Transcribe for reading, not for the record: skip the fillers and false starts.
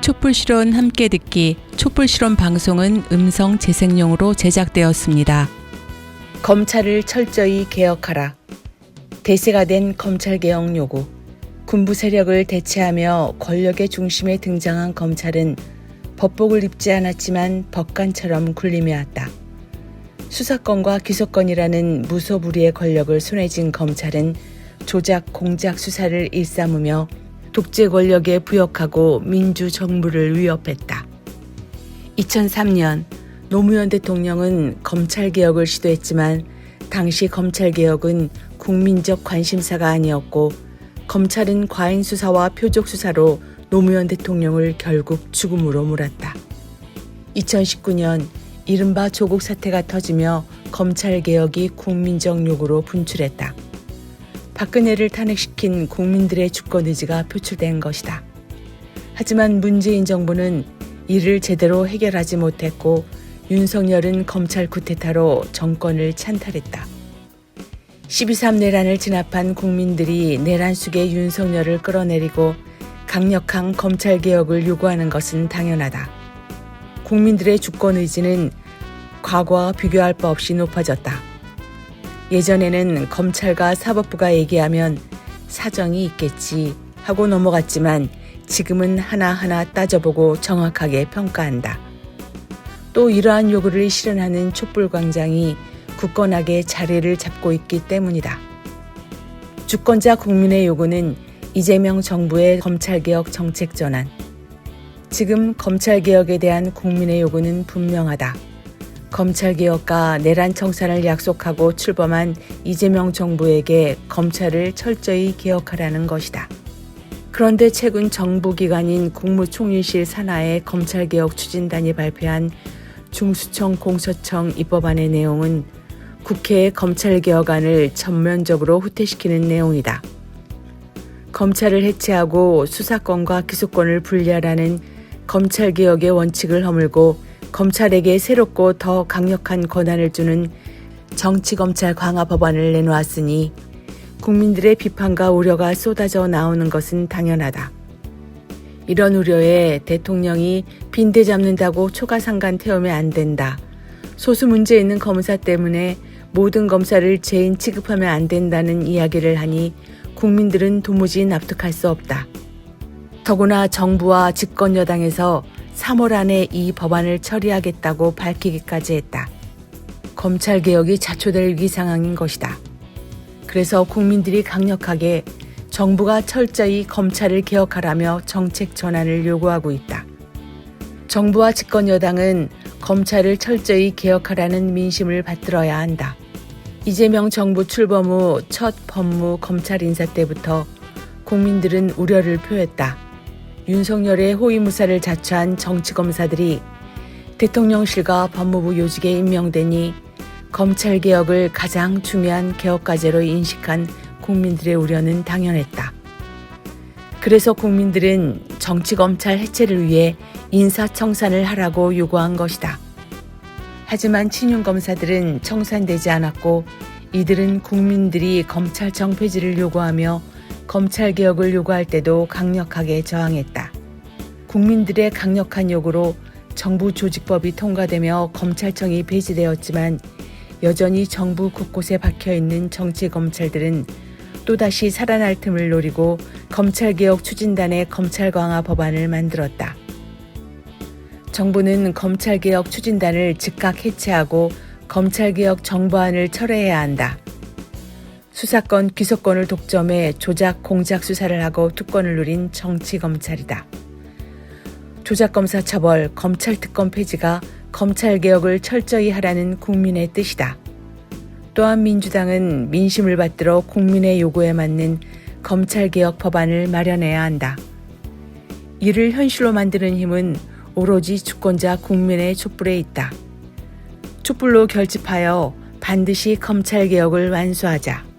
촛불 실현 함께 듣기 촛불 실현 방송은 음성 재생용으로 제작되었습니다. 검찰을 철저히 개혁하라. 대세가 된 검찰개혁 요구. 군부 세력을 대체하며 권력의 중심에 등장한 검찰은 법복을 입지 않았지만 법관처럼 군림해왔다. 수사권과 기소권이라는 무소불위의 권력을 손에 쥔 검찰은 조작, 공작 수사를 일삼으며 독재 권력에 부역하고 민주정부를 위협했다. 2003년 노무현 대통령은 검찰개혁을 시도했지만 당시 검찰개혁은 국민적 관심사가 아니었고 검찰은 과잉수사와 표적수사로 노무현 대통령을 결국 죽음으로 몰았다. 2019년 이른바 조국 사태가 터지며 검찰개혁이 국민적 요구로 분출했다. 박근혜를 탄핵시킨 국민들의 주권의지가 표출된 것이다. 하지만 문재인 정부는 이를 제대로 해결하지 못했고 윤석열은 검찰 쿠데타로 정권을 찬탈했다. 12.3 내란을 진압한 국민들이 내란 속에 윤석열을 끌어내리고 강력한 검찰개혁을 요구하는 것은 당연하다. 국민들의 주권의지는 과거와 비교할 바 없이 높아졌다. 예전에는 검찰과 사법부가 얘기하면 사정이 있겠지 하고 넘어갔지만 지금은 하나하나 따져보고 정확하게 평가한다. 또 이러한 요구를 실현하는 촛불광장이 굳건하게 자리를 잡고 있기 때문이다. 주권자 국민의 요구는 이재명 정부의 검찰개혁 정책 전환. 지금 검찰개혁에 대한 국민의 요구는 분명하다. 검찰개혁과 내란 청산을 약속하고 출범한 이재명 정부에게 검찰을 철저히 개혁하라는 것이다. 그런데 최근 정부기관인 국무총리실 산하의 검찰개혁 추진단이 발표한 중수청 공소청 입법안의 내용은 국회의 검찰개혁안을 전면적으로 후퇴시키는 내용이다. 검찰을 해체하고 수사권과 기소권을 분리하라는 검찰개혁의 원칙을 허물고 검찰에게 새롭고 더 강력한 권한을 주는 정치검찰 강화 법안을 내놓았으니 국민들의 비판과 우려가 쏟아져 나오는 것은 당연하다. 이런 우려에 대통령이 빈대 잡는다고 초가상간 태우면 안 된다. 소수 문제 있는 검사 때문에 모든 검사를 죄인 취급하면 안 된다는 이야기를 하니 국민들은 도무지 납득할 수 없다. 더구나 정부와 집권 여당에서 3월 안에 이 법안을 처리하겠다고 밝히기까지 했다. 검찰개혁이 자초될 위기 상황인 것이다. 그래서 국민들이 강력하게 정부가 철저히 검찰을 개혁하라며 정책 전환을 요구하고 있다. 정부와 집권 여당은 검찰을 철저히 개혁하라는 민심을 받들어야 한다. 이재명 정부 출범 후 첫 법무 검찰 인사 때부터 국민들은 우려를 표했다. 윤석열의 호위무사를 자처한 정치검사들이 대통령실과 법무부 요직에 임명되니 검찰개혁을 가장 중요한 개혁과제로 인식한 국민들의 우려는 당연했다. 그래서 국민들은 정치검찰 해체를 위해 인사청산을 하라고 요구한 것이다. 하지만 친윤검사들은 청산되지 않았고 이들은 국민들이 검찰청 폐지를 요구하며 검찰개혁을 요구할 때도 강력하게 저항했다. 국민들의 강력한 요구로 정부 조직법이 통과되며 검찰청이 폐지되었지만 여전히 정부 곳곳에 박혀있는 정치검찰들은 또다시 살아날 틈을 노리고 검찰개혁 추진단의 검찰강화 법안을 만들었다. 정부는 검찰개혁 추진단을 즉각 해체하고 검찰개혁 정부안을 철회해야 한다. 수사권, 기소권을 독점해 조작, 공작 수사를 하고 특권을 누린 정치검찰이다. 조작검사 처벌, 검찰특검 폐지가 검찰개혁을 철저히 하라는 국민의 뜻이다. 또한 민주당은 민심을 받들어 국민의 요구에 맞는 검찰개혁 법안을 마련해야 한다. 이를 현실로 만드는 힘은 오로지 주권자 국민의 촛불에 있다. 촛불로 결집하여 반드시 검찰개혁을 완수하자.